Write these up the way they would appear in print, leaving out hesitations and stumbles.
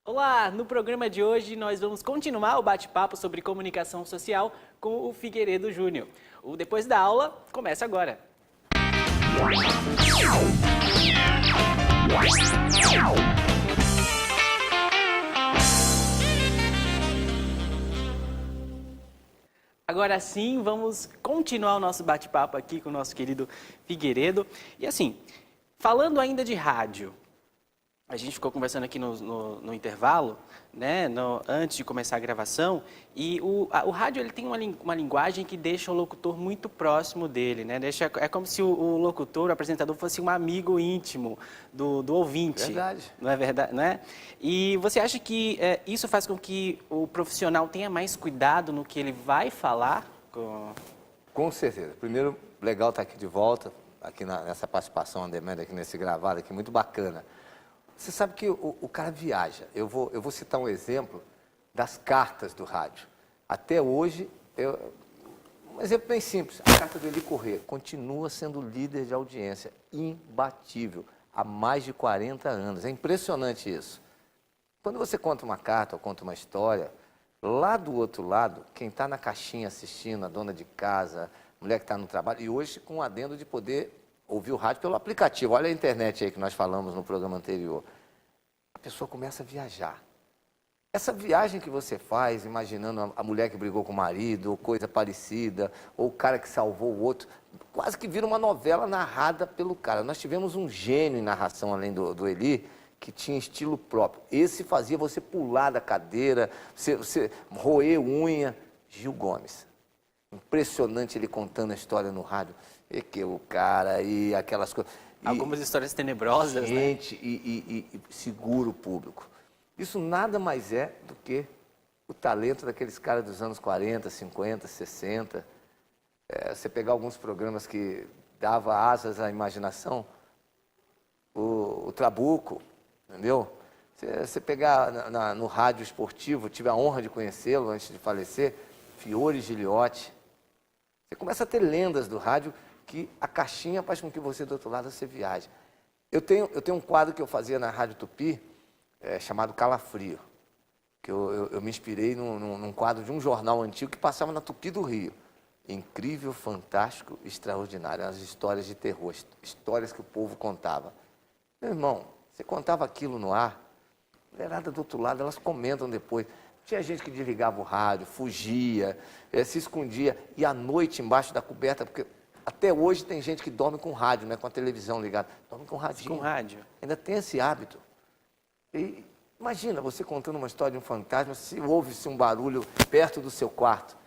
Olá! No programa de hoje nós vamos continuar o bate-papo sobre comunicação social com o Figueiredo Júnior. O Depois da Aula começa agora. Agora sim, vamos continuar o nosso bate-papo aqui com o nosso querido Figueiredo. E assim, falando ainda de rádio, a gente ficou conversando aqui no intervalo, né, antes de começar a gravação, e o rádio ele tem uma linguagem que deixa o locutor muito próximo dele, né? É como se o locutor, o apresentador, fosse um amigo íntimo do ouvinte. Verdade. Não é verdade? Não é? E você acha que isso faz com que o profissional tenha mais cuidado no que ele vai falar? Com certeza. Primeiro, legal estar aqui de volta, aqui nessa participação on demand, aqui nesse gravado, aqui, muito bacana. Você sabe que o cara viaja. Eu vou citar um exemplo das cartas do rádio. Até hoje, um exemplo bem simples. A carta do Eli Corrêa continua sendo líder de audiência, imbatível, há mais de 40 anos. É impressionante isso. Quando você conta uma carta ou conta uma história, lá do outro lado, quem está na caixinha assistindo, a dona de casa, a mulher que está no trabalho, e hoje com o adendo de poder ouvir o rádio pelo aplicativo. Olha a internet aí que nós falamos no programa anterior. A pessoa começa a viajar. Essa viagem que você faz, imaginando a mulher que brigou com o marido, ou coisa parecida, ou o cara que salvou o outro, quase que vira uma novela narrada pelo cara. Nós tivemos um gênio em narração, além do Eli, que tinha estilo próprio. Esse fazia você pular da cadeira, você roer unha. Gil Gomes. Impressionante ele contando a história no rádio. E que o cara e aquelas coisas. Algumas histórias tenebrosas, gente, né? E segura o público. Isso nada mais é do que o talento daqueles caras dos anos 40, 50, 60. Você pegar alguns programas que dava asas à imaginação, o Trabuco, entendeu? Você pegar no rádio esportivo, tive a honra de conhecê-lo antes de falecer, Fiore Giliotti. Você começa a ter lendas do rádio que a caixinha faz com que você, do outro lado, você viaje. Eu tenho um quadro que eu fazia na Rádio Tupi, chamado Calafrio, que eu me inspirei num quadro de um jornal antigo que passava na Tupi do Rio. Incrível, fantástico, extraordinário. As histórias de terror, histórias que o povo contava. Meu irmão, você contava aquilo no ar, a mulherada do outro lado, elas comentam depois. Tinha gente que desligava o rádio, fugia, se escondia, e à noite embaixo da coberta, porque até hoje tem gente que dorme com rádio, né, com a televisão ligada. Dorme com radinho. Com rádio. Ainda tem esse hábito. E imagina você contando uma história de um fantasma, se ouve-se um barulho perto do seu quarto.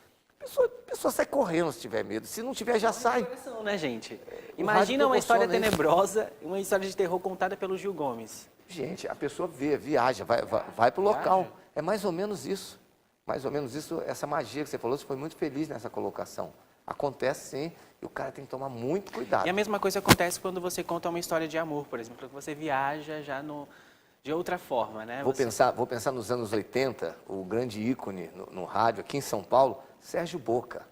A pessoa sai correndo se tiver medo. Se não tiver, já sai. Coração, né, gente? Imagina uma história tenebrosa, uma história de terror contada pelo Gil Gomes. Gente, a pessoa viaja, vai para o local. É mais ou menos isso. Mais ou menos isso, essa magia que você falou, você foi muito feliz nessa colocação. Acontece sim, e o cara tem que tomar muito cuidado. E a mesma coisa acontece quando você conta uma história de amor, por exemplo, que você viaja já de outra forma, né? Vou pensar nos anos 80, o grande ícone no rádio, aqui em São Paulo, Sérgio Boca.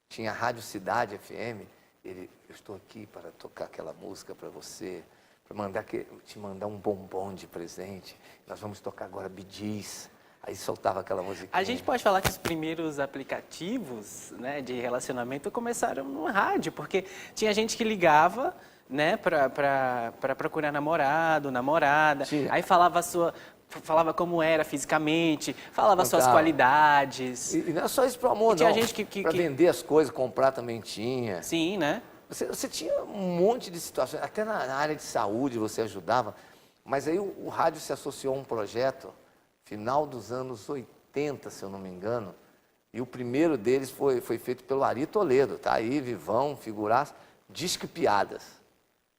Tinha a Rádio Cidade FM, eu estou aqui para tocar aquela música para você, para te mandar um bombom de presente, nós vamos tocar agora Bee Gees. Aí soltava aquela musiquinha. A gente pode falar que os primeiros aplicativos, né, de relacionamento começaram no rádio, porque tinha gente que ligava, né, para procurar namorado, namorada, aí falava como era fisicamente, falava suas qualidades. E não é só isso pro amor, não. Tinha gente para vender as coisas, comprar também tinha. Sim, né? Você tinha um monte de situações, até na área de saúde você ajudava, mas aí o rádio se associou a um projeto final dos anos 80, se eu não me engano, e o primeiro deles foi feito pelo Ari Toledo, tá aí, vivão, figuraço, Disque Piadas,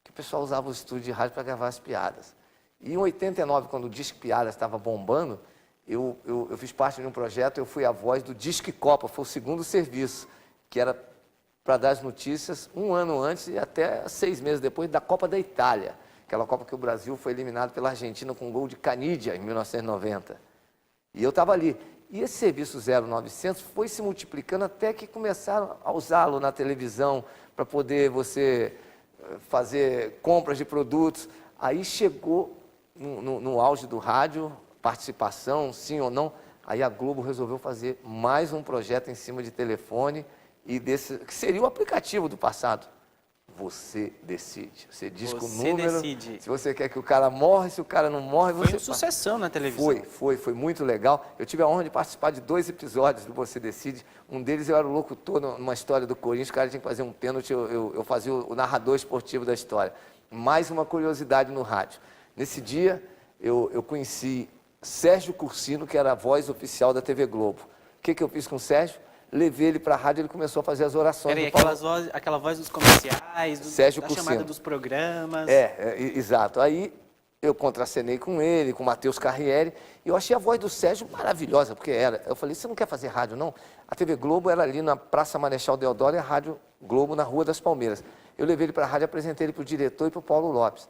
que o pessoal usava o estúdio de rádio para gravar as piadas. E em 89, quando o Disque Piadas estava bombando, eu fiz parte de um projeto, eu fui a voz do Disque Copa, foi o segundo serviço, que era para dar as notícias um ano antes e até 6 meses depois da Copa da Itália. Aquela Copa que o Brasil foi eliminado pela Argentina com um gol de Canidia, em 1990. E eu estava ali. E esse serviço 0900 foi se multiplicando até que começaram a usá-lo na televisão para poder você fazer compras de produtos. Aí chegou no auge do rádio, participação, sim ou não. Aí a Globo resolveu fazer mais um projeto em cima de telefone, e que seria o aplicativo do passado. Você decide. Você diz com o número, decide. se você quer que o cara morra, se o cara não morre, Foi você uma sucessão na televisão. Foi muito legal. Eu tive a honra de participar de 2 episódios do Você Decide. Um deles eu era o locutor numa história do Corinthians, o cara tinha que fazer um pênalti, eu fazia o narrador esportivo da história. Mais uma curiosidade no rádio. Nesse dia, eu conheci Sérgio Cursino, que era a voz oficial da TV Globo. O que eu fiz com o Sérgio? Levei ele para a rádio, ele começou a fazer as orações. Peraí, aquela voz dos comerciais, Sérgio da Cursino. chamada dos programas. Exato. Aí eu contracenei com ele, com o Matheus Carriere, e eu achei a voz do Sérgio maravilhosa, porque era. Eu falei, você não quer fazer rádio, não? A TV Globo era ali na Praça Marechal Deodoro e a Rádio Globo na Rua das Palmeiras. Eu levei ele para a rádio, apresentei ele para o diretor e para o Paulo Lopes.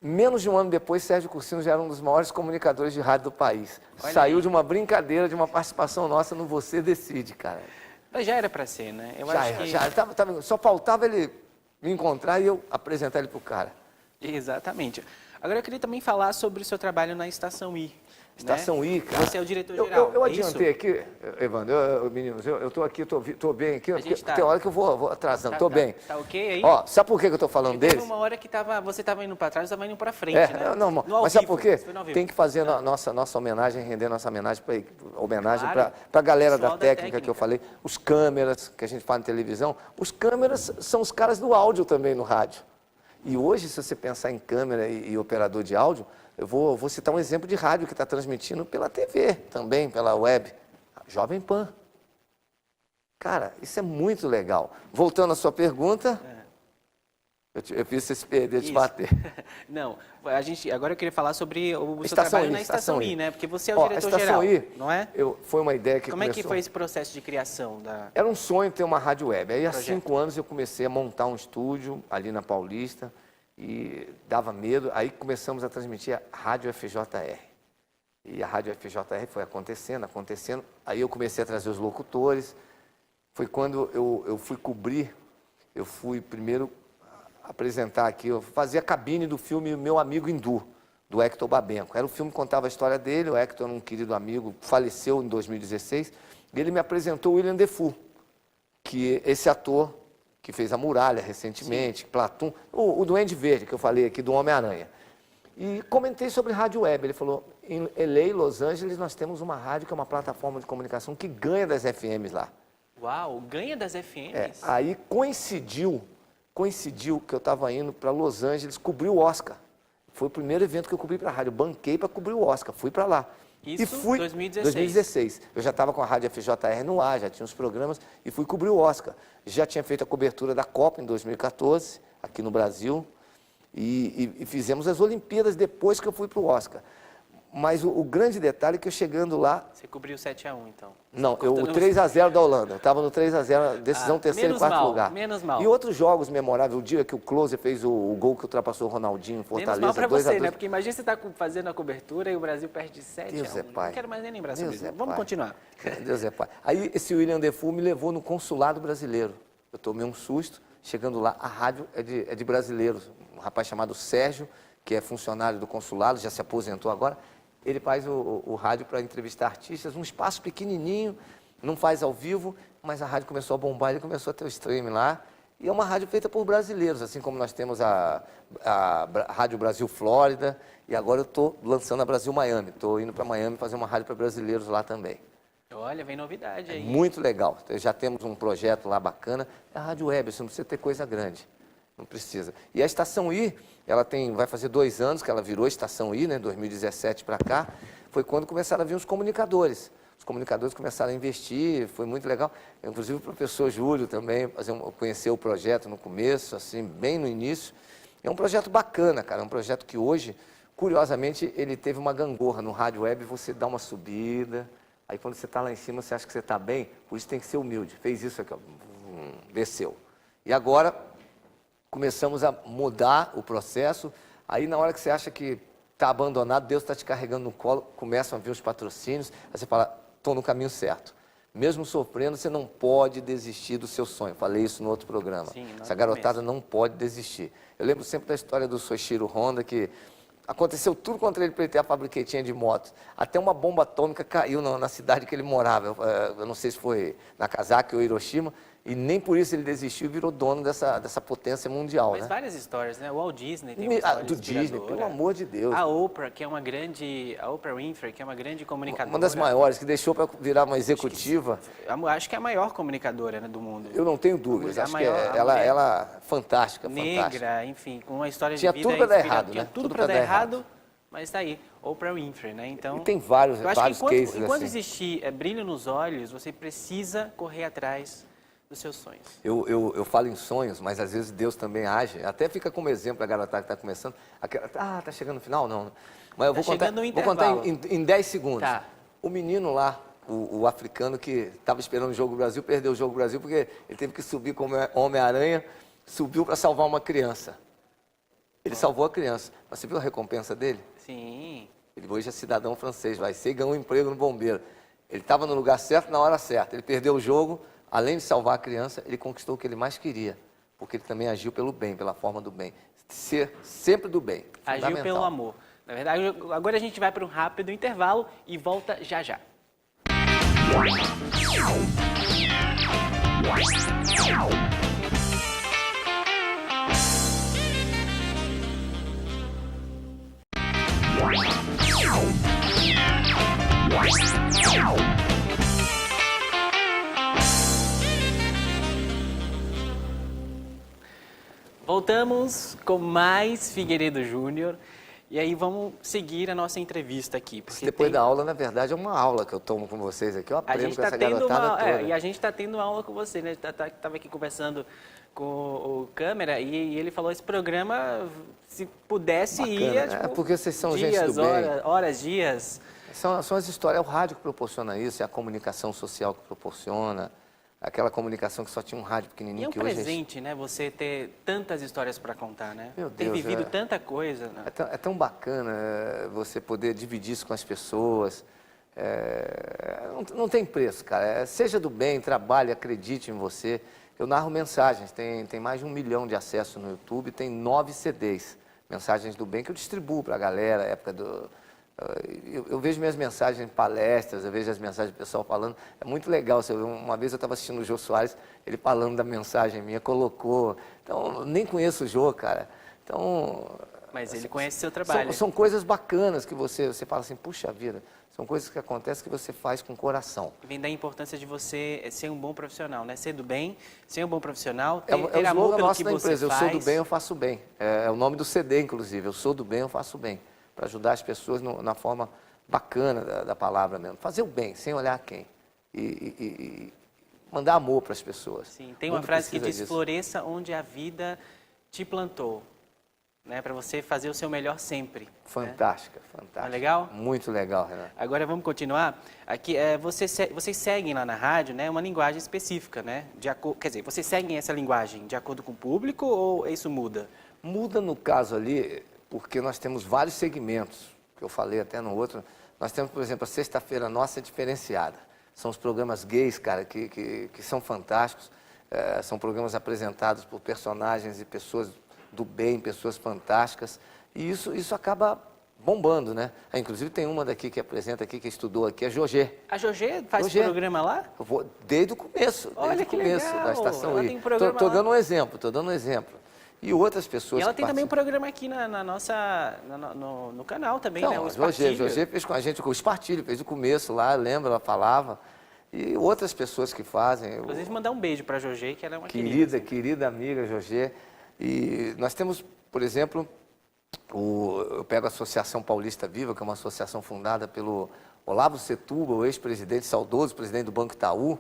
Menos de um ano depois, Sérgio Cursino já era um dos maiores comunicadores de rádio do país. Olha Saiu aí. de uma brincadeira, de uma participação nossa no Você Decide, cara. Mas já era para ser, né? Eu acho que... Só faltava ele me encontrar e eu apresentar ele para o cara. Exatamente. Agora eu queria também falar sobre o seu trabalho na Estação I. Estação né? I, cara. Você é o diretor-geral. Eu é adiantei isso? aqui, Evandro, meninos, eu estou aqui, estou bem aqui, porque gente tá- tem hora que eu vou atrasando, estou bem. Tá ok aí? Ó, sabe por que eu estou falando Teve deles? uma hora que você estava indo para trás, eu estava indo para frente, né? Não, No ao mas sabe vivo, por quê? foi no ao vivo. Tem que fazer nossa homenagem, render nossa homenagem Claro. para a galera Pessoal da da técnica que eu falei, os câmeras que a gente fala em televisão, os câmeras são os caras do áudio também no rádio. E hoje, se você pensar em câmera e operador de áudio, eu vou citar um exemplo de rádio que está transmitindo pela TV também, pela web. Jovem Pan. Cara, isso é muito legal. Voltando à sua pergunta, eu fiz você se perder de Isso. bater. Não, agora eu queria falar sobre o seu Estação trabalho I, na Estação Estação I, I. né? Porque você é o Ó, a diretor-geral, Estação I, não é? Foi uma ideia que Como é que começou... foi esse processo de criação da... Era um sonho ter uma rádio web. Aí, há Projeto. 5 anos, eu comecei a montar um estúdio ali na Paulista e dava medo. Aí começamos a transmitir a Rádio FJR. E a Rádio FJR foi acontecendo. Aí eu comecei a trazer os locutores. Foi quando eu fui cobrir, eu fui primeiro apresentar aqui, eu fazia a cabine do filme Meu Amigo Hindu, do Hector Babenco. Era o filme que contava a história dele, o Hector era um querido amigo, faleceu em 2016, e ele me apresentou o William Defoe, que esse ator que fez A Muralha recentemente, Platum, o Duende Verde, que eu falei aqui, do Homem-Aranha. E comentei sobre rádio web. Ele falou, em LA, Los Angeles, nós temos uma rádio que é uma plataforma de comunicação que ganha das FMs lá. Uau, ganha das FMs? Aí coincidiu que eu estava indo para Los Angeles cobrir o Oscar. Foi o primeiro evento que eu cobri para a rádio. Banquei para cobrir o Oscar, fui para lá. Isso, e fui 2016. 2016. Eu já estava com a rádio FJR no ar, já tinha os programas e fui cobrir o Oscar. Já tinha feito a cobertura da Copa em 2014, aqui no Brasil, e fizemos as Olimpíadas depois que eu fui para o Oscar. Mas o grande detalhe é que eu chegando lá... Você cobriu 7-1, então? Não, o 3-0 da Holanda. Eu estava no 3-0, decisão terceiro e quarto mal, lugar. menos mal. E outros jogos memoráveis, o dia que o Close fez o gol que ultrapassou o Ronaldinho em Fortaleza. Menos mal para 2-2. você, né? Porque imagina você está fazendo a cobertura e o Brasil perde de 7-1. Deus é pai. Não quero mais nem lembrar sobre Deus isso. é Vamos pai. continuar. Deus é pai. Aí esse William Defoe me levou no consulado brasileiro. Eu tomei um susto, chegando lá, a rádio é de brasileiros. Um rapaz chamado Sérgio, que é funcionário do consulado, já se aposentou agora. Ele faz o rádio para entrevistar artistas, um espaço pequenininho, não faz ao vivo, mas a rádio começou a bombar, ele começou a ter o stream lá. E é uma rádio feita por brasileiros, assim como nós temos a Rádio Brasil Flórida, e agora eu estou lançando a Brasil Miami. Estou indo para Miami fazer uma rádio para brasileiros lá também. Olha, vem novidade aí. Muito legal. Já temos um projeto lá bacana. É a rádio web, você não precisa ter coisa grande. Não precisa. E a Estação I, ela vai fazer 2 anos que ela virou Estação I, né, 2017 para cá, foi quando começaram a vir os comunicadores. Os comunicadores começaram a investir, foi muito legal. Inclusive o professor Júlio também conheceu o projeto no começo, assim, bem no início. É um projeto bacana, cara, é um projeto que hoje, curiosamente, ele teve uma gangorra. No rádio web você dá uma subida, aí quando você está lá em cima você acha que você está bem, por isso tem que ser humilde. Fez isso aqui, ó, desceu. E agora começamos a mudar o processo, aí na hora que você acha que está abandonado, Deus está te carregando no colo, começam a vir os patrocínios, aí você fala, estou no caminho certo. Mesmo sofrendo, você não pode desistir do seu sonho. Falei isso no outro programa. Sim, essa garotada não pode desistir. Eu lembro sempre da história do Soichiro Honda, que Aconteceu tudo contra ele para ele ter a fabriquetinha de motos. Até uma bomba atômica caiu na cidade que ele morava. Eu não sei se foi Nagasaki ou Hiroshima. E nem por isso ele desistiu e virou dono dessa potência mundial. Mas né? várias histórias, né? O Walt Disney tem uma história Do Disney, pelo amor de Deus. A Oprah, que é uma grande... A Oprah Winfrey, que é uma grande comunicadora. Uma das maiores, que deixou para virar uma executiva. Acho que é a maior comunicadora, né, do mundo. Eu não tenho dúvidas. A Acho maior, que ela é fantástica, negra, fantástica. enfim, com uma história Tinha de vida... tudo para dar errado, Tinha né? tudo para dar errado, mas tá aí. Oprah Winfrey, né? Então, E tem vários eu acho que cases enquanto assim. existir brilho nos olhos, você precisa correr atrás dos seus sonhos. Eu falo em sonhos, mas às vezes Deus também age. Até fica como exemplo a garotada que está começando. Tá chegando no final? Não. Mas eu vou contar em 10 segundos. Tá. O menino lá, o africano que estava esperando o jogo do Brasil, perdeu o jogo do Brasil porque ele teve que subir como Homem-Aranha, subiu para salvar uma criança. Ele salvou a criança. Mas você viu a recompensa dele? Sim. Ele hoje é cidadão francês, vai ser e ganhou um emprego no bombeiro. Ele estava no lugar certo, na hora certa. Ele perdeu o jogo, além de salvar a criança, ele conquistou o que ele mais queria. Porque ele também agiu pelo bem, pela forma do bem. Ser sempre do bem. Agiu pelo amor. Na verdade, agora a gente vai para um rápido intervalo e volta já já. Voltamos com mais Figueiredo Júnior. E aí vamos seguir a nossa entrevista aqui. Depois da aula, na verdade, é uma aula que eu tomo com vocês aqui. Eu aprendo com essa garotada toda. E a gente está tendo aula com você, né? Estava aqui conversando com o câmera e ele falou esse programa, se pudesse, Bacana, ia... né? Tipo, porque vocês são dias, gente do bem. Horas, dias. São as histórias, é o rádio que proporciona isso, é a comunicação social que proporciona, aquela comunicação que só tinha um rádio pequenininho. E é um que hoje presente, né? Você ter tantas histórias para contar, né? Meu ter Deus, vivido tanta coisa. Né? É tão bacana você poder dividir isso com as pessoas. Não tem preço, cara. Seja do bem, trabalhe, acredite em você. Eu narro mensagens, tem mais de 1 milhão de acessos no YouTube, tem 9 CDs, mensagens do bem, que eu distribuo para a galera, época do... Eu vejo minhas mensagens em palestras, eu vejo as mensagens do pessoal falando, é muito legal. Uma vez eu estava assistindo o Jô Soares, ele falando da mensagem minha, colocou. Então, eu nem conheço o Jô, cara. Então... Mas ele conhece seu trabalho. São coisas bacanas que você fala assim, puxa vida, são coisas que acontecem que você faz com o coração. Vem da importância de você ser um bom profissional, né? Ser do bem, ser um bom profissional, ter amor pelo nosso que da você empresa. faz. Eu sou do bem, eu faço bem. É o nome do CD, inclusive. Eu sou do bem, eu faço bem. Para ajudar as pessoas na forma bacana da palavra mesmo. Fazer o bem, sem olhar quem. E mandar amor para as pessoas. Sim, tem uma frase que diz, floresça onde a vida te plantou. Né, para você fazer o seu melhor sempre. Fantástica, né? fantástica. Não é legal? Muito legal, Renato. Agora vamos continuar. Aqui, vocês seguem lá na rádio, né, uma linguagem específica, né? Quer dizer, vocês seguem essa linguagem de acordo com o público ou isso muda? Muda no caso ali, porque nós temos vários segmentos, que eu falei até no outro. Nós temos, por exemplo, a Sexta-feira Nossa é diferenciada. São os programas gays, cara, que são fantásticos. São programas apresentados por personagens e pessoas do bem, pessoas fantásticas, e isso acaba bombando, né? Inclusive tem uma daqui que apresenta aqui, que estudou aqui, a Jogê. A Jogê faz programa lá? Eu vou desde o começo, Olha que legal. da Estação ela I. Tem programa tô dando um exemplo, E outras pessoas e ela tem também um programa aqui no canal também, então, né? O Jogê fez com a gente, com o Espartilho, fez o começo lá, lembra, ela falava. E outras pessoas que fazem. Inclusive mandar um beijo para a Jogê, que ela é uma querida amiga Jogê. E nós temos, por exemplo, eu pego a Associação Paulista Viva, que é uma associação fundada pelo Olavo Setúbal, o ex-presidente, saudoso presidente do Banco Itaú.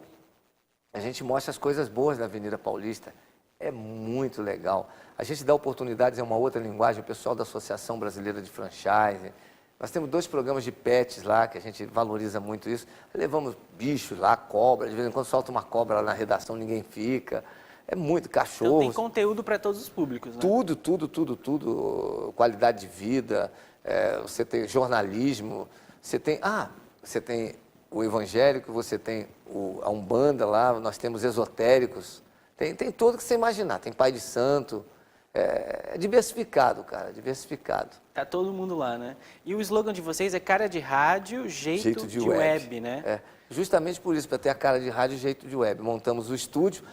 A gente mostra as coisas boas da Avenida Paulista. É muito legal. A gente dá oportunidades em uma outra linguagem, o pessoal da Associação Brasileira de Franchise. Nós temos 2 programas de pets lá, que a gente valoriza muito isso. Levamos bichos lá, cobra, de vez em quando solta uma cobra lá na redação, ninguém fica. É muito cachorro. Então tem conteúdo para todos os públicos, né? Tudo. Qualidade de vida, você tem jornalismo, você tem o evangélico, você tem a Umbanda lá, nós temos esotéricos, tem tudo que você imaginar, tem pai de santo, É diversificado, cara, diversificado. Tá todo mundo lá, né? E o slogan de vocês é cara de rádio, jeito de web, né? É, justamente por isso, para ter a cara de rádio e jeito de web. Montamos o estúdio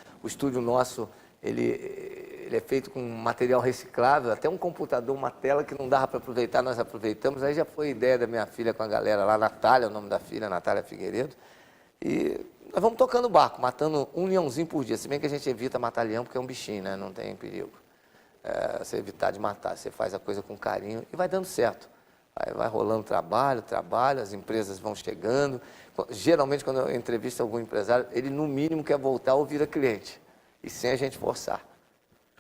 nosso, ele é feito com material reciclável, até um computador, uma tela que não dava para aproveitar, nós aproveitamos. Aí já foi ideia da minha filha com a galera lá, Natália, o nome da filha, Natália Figueiredo. E nós vamos tocando o barco, matando um leãozinho por dia. Se bem que a gente evita matar leão, porque é um bichinho, né? Não tem perigo. Você evitar de matar, você faz a coisa com carinho e vai dando certo. Aí vai rolando trabalho, as empresas vão chegando. Geralmente, quando eu entrevisto algum empresário, ele no mínimo quer voltar ou vira cliente, e sem a gente forçar.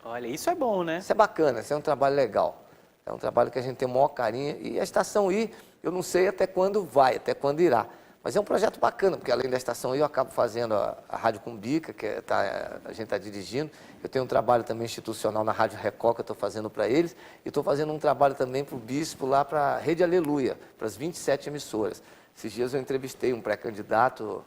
Olha, isso é bom, né? Isso é bacana, isso é um trabalho legal. É um trabalho que a gente tem o maior carinho. E a Estação I, eu não sei até quando vai, até quando irá. Mas é um projeto bacana, porque além da Estação I, eu acabo fazendo a Rádio Cumbica, que a gente está dirigindo. Eu tenho um trabalho também institucional na Rádio Record, que eu estou fazendo para eles. E estou fazendo um trabalho também para o Bispo, lá para a Rede Aleluia, para as 27 emissoras. Esses dias eu entrevistei um pré-candidato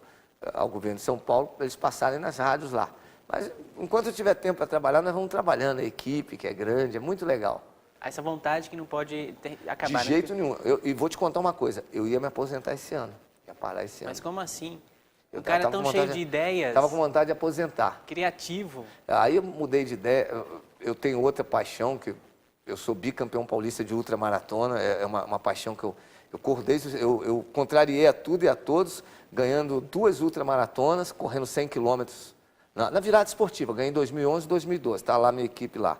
ao governo de São Paulo, para eles passarem nas rádios lá. Mas enquanto eu tiver tempo para trabalhar, nós vamos trabalhando. A equipe, que é grande, é muito legal. Essa vontade que não pode acabar, De jeito nenhum. E vou te contar uma coisa, eu ia me aposentar esse ano. Parar esse ano. Mas como assim? O cara tão cheio de ideias. Estava com vontade de aposentar. Criativo. Aí eu mudei de ideia. Eu tenho outra paixão, que eu sou bicampeão paulista de ultramaratona. É uma paixão que eu corro desde... Eu contrariei a tudo e a todos, ganhando 2 ultramaratonas, correndo 100 quilômetros na virada esportiva. Ganhei em 2011 e 2012. Está lá a minha equipe lá.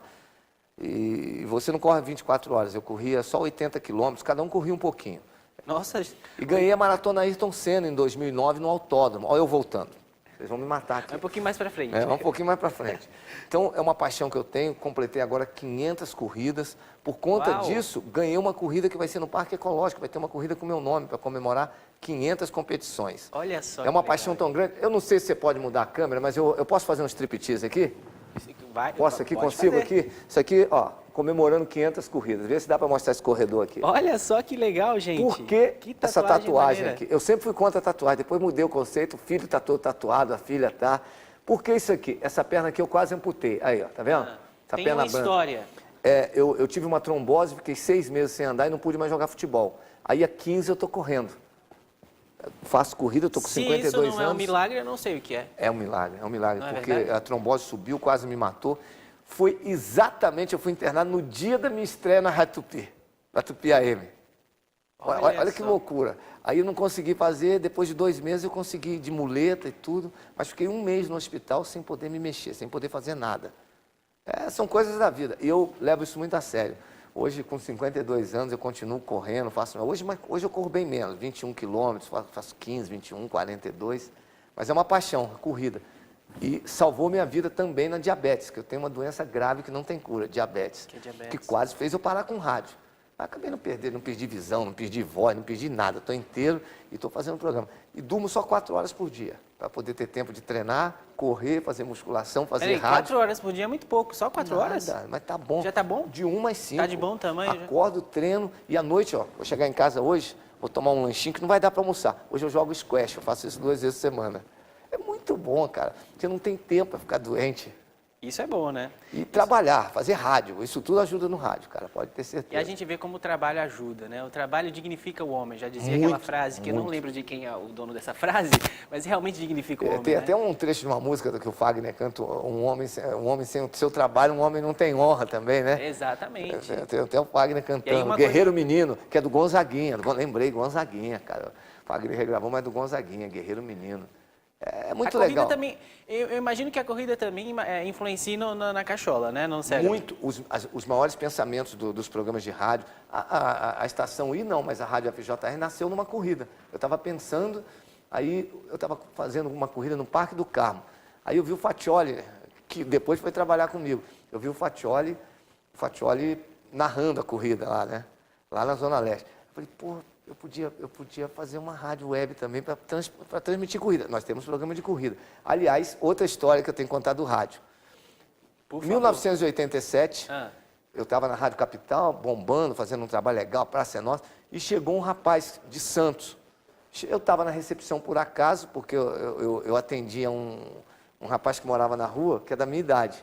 E você não corre 24 horas. Eu corria só 80 quilômetros, cada um corria um pouquinho. Nossa. E ganhei a maratona Ayrton Senna em 2009 no autódromo. Olha eu voltando. Vocês vão me matar aqui. É um pouquinho mais para frente. Um pouquinho mais para frente. Então, é uma paixão que eu tenho. Completei agora 500 corridas. Por conta disso, ganhei uma corrida que vai ser no Parque Ecológico. Vai ter uma corrida com meu nome para comemorar 500 competições. Olha só. É uma paixão tão grande. Eu não sei se você pode mudar a câmera, mas eu posso fazer um striptease aqui? Posso aqui? Consigo fazer. Aqui? Isso aqui, ó, comemorando 500 corridas. Vê se dá para mostrar esse corredor aqui. Olha só que legal, gente. Por que essa tatuagem aqui? Eu sempre fui contra a tatuagem, depois mudei o conceito, o filho está todo tatuado, a filha tá. Por que isso aqui? Essa perna aqui eu quase amputei. Aí, ó, tá vendo? Essa tem perna uma história. Eu tive uma trombose, fiquei 6 meses sem andar e não pude mais jogar futebol. Aí há 15 eu tô correndo. Faço corrida, eu tô com 52 anos. Se isso não é um milagre, eu não sei o que é. É um milagre, porque a trombose subiu, quase me matou. Foi exatamente, eu fui internado no dia da minha estreia na Rádio Tupi, na Tupi AM. Olha que loucura. Aí eu não consegui fazer, depois de 2 meses eu consegui de muleta e tudo, mas fiquei 1 mês no hospital sem poder me mexer, sem poder fazer nada. São coisas da vida, e eu levo isso muito a sério. Hoje, com 52 anos, eu continuo correndo, hoje eu corro bem menos, 21 quilômetros, faço 15, 21, 42, mas é uma paixão, a corrida. E salvou minha vida também na diabetes, que eu tenho uma doença grave que não tem cura, diabetes. Que quase fez eu parar com rádio. Acabei não perdi visão, não perdi voz, não perdi nada. Estou inteiro e estou fazendo o programa. E durmo só 4 horas por dia, para poder ter tempo de treinar, correr, fazer musculação, fazer rádio. 4 horas por dia é muito pouco, só 4 horas? Mas tá bom. Já tá bom? De 1 às 5. Tá de bom tamanho? Acordo, treino e à noite, ó, vou chegar em casa hoje, vou tomar um lanchinho que não vai dar para almoçar. Hoje eu jogo squash, eu faço isso 2 vezes por semana. É muito bom, cara, porque não tem tempo para ficar doente. Isso é bom, né? E trabalhar, fazer rádio, isso tudo ajuda no rádio, cara, pode ter certeza. E a gente vê como o trabalho ajuda, né? O trabalho dignifica o homem, já dizia aquela frase, que eu não lembro de quem é o dono dessa frase, mas realmente dignifica o homem, Tem né? até um trecho de uma música que o Fagner canta, um homem sem o seu trabalho, um homem não tem honra também, né? Exatamente. Tem até o Fagner cantando, Guerreiro Menino, que é do Gonzaguinha, lembrei, Gonzaguinha, cara. O Fagner regravou, mas é do Gonzaguinha, Guerreiro Menino. É muito legal. Também, eu imagino que a corrida também influencia na cachola, né? No cérebro. Muito. Os maiores pensamentos dos programas de rádio, a Estação I não, mas a Rádio FJR nasceu numa corrida. Eu estava pensando, aí eu estava fazendo uma corrida no Parque do Carmo. Aí eu vi o Faccioli, que depois foi trabalhar comigo. Eu vi o Faccioli narrando a corrida lá, né? Lá na Zona Leste. Eu falei, pô, eu podia fazer uma rádio web também para transmitir corrida. Nós temos programa de corrida. Aliás, outra história que eu tenho que contar do rádio. Em 1987, eu estava na Rádio Capital, bombando, fazendo um trabalho legal, Praça é Nossa, e chegou um rapaz de Santos. Eu estava na recepção por acaso, porque eu atendia um rapaz que morava na rua, que é da minha idade.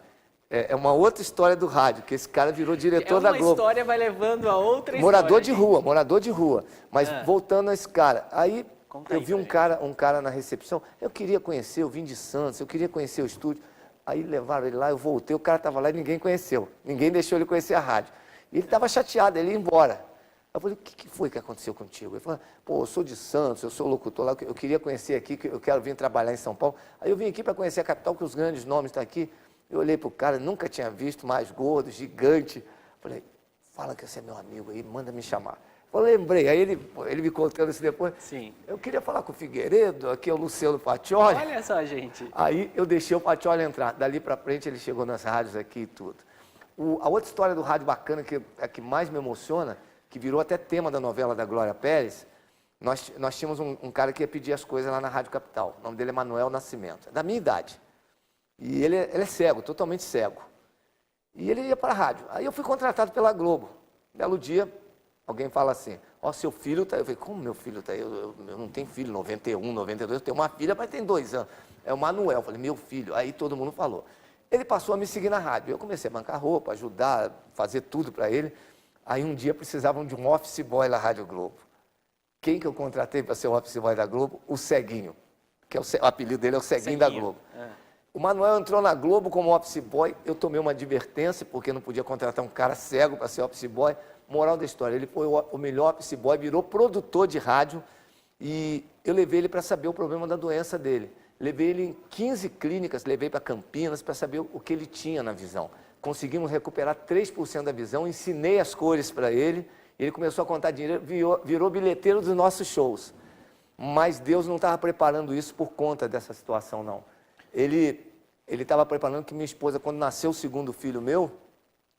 É uma outra história do rádio, que esse cara virou diretor da Globo. Uma história vai levando a outra Morador história. morador de rua. Mas voltando a esse cara, aí Conta eu aí vi um cara na recepção, eu queria conhecer, eu vim de Santos, eu queria conhecer o estúdio. Aí levaram ele lá, eu voltei, o cara estava lá e ninguém conheceu. Ninguém deixou ele conhecer a rádio. E ele estava chateado, ele ia embora. Eu falei, o que foi que aconteceu contigo? Ele falou, pô, eu sou de Santos, eu sou locutor lá, eu queria conhecer aqui, eu quero vir trabalhar em São Paulo. Aí eu vim aqui para conhecer a capital, que os grandes nomes estão aqui. Eu olhei para o cara, nunca tinha visto, mais gordo, gigante. Falei, fala que você é meu amigo aí, manda me chamar. Eu lembrei, aí ele me contando isso depois. Sim. Eu queria falar com o Figueiredo, aqui é o Luciano Pacioli. Olha só, gente. Aí eu deixei o Pacioli entrar. Dali para frente ele chegou nas rádios aqui e tudo. A outra história do rádio bacana, que é a que mais me emociona, que virou até tema da novela da Glória Pérez, nós tínhamos um cara que ia pedir as coisas lá na Rádio Capital. O nome dele é Manuel Nascimento, é da minha idade. E ele é cego, totalmente cego. E ele ia para a rádio. Aí eu fui contratado pela Globo. Belo dia, alguém fala assim, ó, seu filho está aí. Eu falei, como meu filho está aí? Eu não tenho filho, 91, 92, eu tenho uma filha, mas tem 2 anos. É o Manuel. Eu falei, meu filho. Aí todo mundo falou. Ele passou a me seguir na rádio. Eu comecei a bancar roupa, ajudar, fazer tudo para ele. Aí um dia precisavam de um office boy na Rádio Globo. Quem que eu contratei para ser o office boy da Globo? O Ceguinho. Que é o apelido dele é o Ceguinho da Globo. O Manuel entrou na Globo como office boy, eu tomei uma advertência, porque não podia contratar um cara cego para ser office boy. Moral da história, ele foi o melhor office boy, virou produtor de rádio e eu levei ele para saber o problema da doença dele. Levei ele em 15 clínicas, levei para Campinas para saber o que ele tinha na visão. Conseguimos recuperar 3% da visão, ensinei as cores para ele, ele começou a contar dinheiro, virou bilheteiro dos nossos shows. Mas Deus não estava preparando isso por conta dessa situação, não. Ele estava preparando que minha esposa, quando nasceu o segundo filho meu,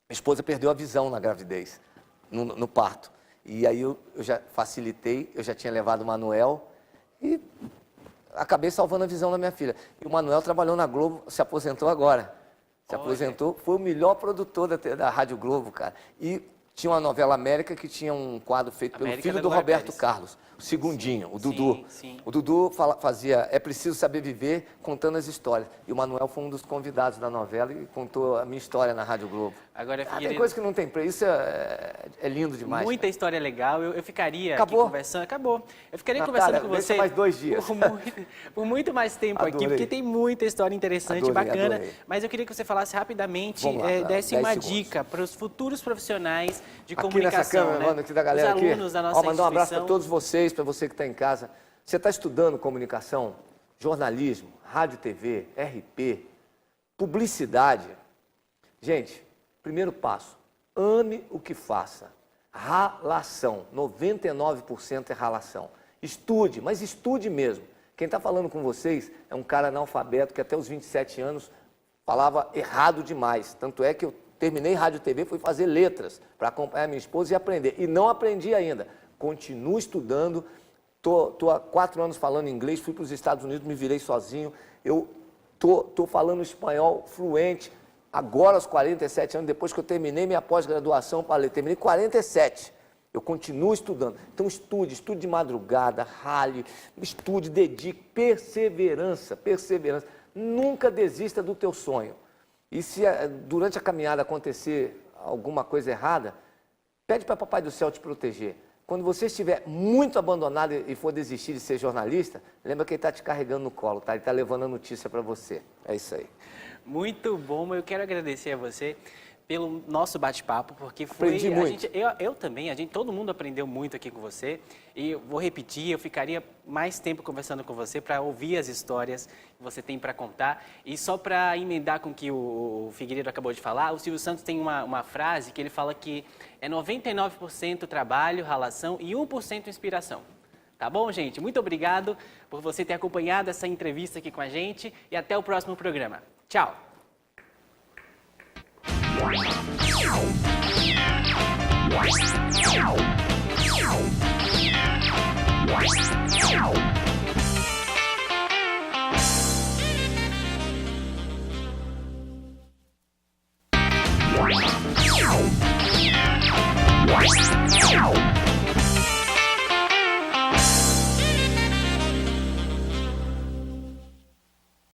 minha esposa perdeu a visão na gravidez, no parto. E aí eu já facilitei, eu já tinha levado o Manuel e acabei salvando a visão da minha filha. E o Manuel trabalhou na Globo, se aposentou agora. Se aposentou, foi o melhor produtor da Rádio Globo, cara. E tinha uma novela América que tinha um quadro feito pelo filho do Roberto Carlos, o Segundinho, o Dudu. O Dudu fazia É Preciso Saber Viver, contando as histórias. E o Manuel foi um dos convidados da novela e contou a minha história na Rádio Globo. Agora, tem coisa que não tem preço, isso é lindo demais. Muita história legal, eu ficaria aqui Acabou? conversando. Acabou. Eu ficaria Natália, conversando com você mais 2 dias. por muito mais tempo aqui, porque tem muita história interessante, bacana. Mas eu queria que você falasse rapidamente, desse uma dica para os futuros profissionais de comunicação. Aqui nessa câmera, né? aqui da galera os alunos da nossa instituição. Mandar um abraço para todos vocês, para você que está em casa. Você está estudando comunicação, jornalismo, rádio, TV, RP, publicidade. Gente, primeiro passo, ame o que faça. Ralação, 99% é ralação. Estude, mas estude mesmo. Quem está falando com vocês é um cara analfabeto que até os 27 anos falava errado demais. Tanto é que eu terminei rádio e TV, fui fazer letras para acompanhar minha esposa e aprender. E não aprendi ainda. Continuo estudando. Estou há 4 anos falando inglês, fui para os Estados Unidos, me virei sozinho. Eu estou falando espanhol fluente. Agora, aos 47 anos, depois que eu terminei minha pós-graduação, terminei 47. Eu continuo estudando. Então, estude de madrugada, rale, estude, dedique, perseverança. Nunca desista do teu sonho. E se durante a caminhada acontecer alguma coisa errada, pede para Papai do Céu te proteger. Quando você estiver muito abandonado e for desistir de ser jornalista, lembra que ele está te carregando no colo, tá? Ele está levando a notícia para você. É isso aí. Muito bom, eu quero agradecer a você pelo nosso bate-papo, porque foi... Aprendi muito. Eu também, todo mundo aprendeu muito aqui com você. E eu vou repetir, eu ficaria mais tempo conversando com você para ouvir as histórias que você tem para contar. E só para emendar com o que o Figueiredo acabou de falar, o Silvio Santos tem uma frase que ele fala que é 99% trabalho, ralação e 1% inspiração. Tá bom, gente? Muito obrigado por você ter acompanhado essa entrevista aqui com a gente e até o próximo programa. Tchau! Wow.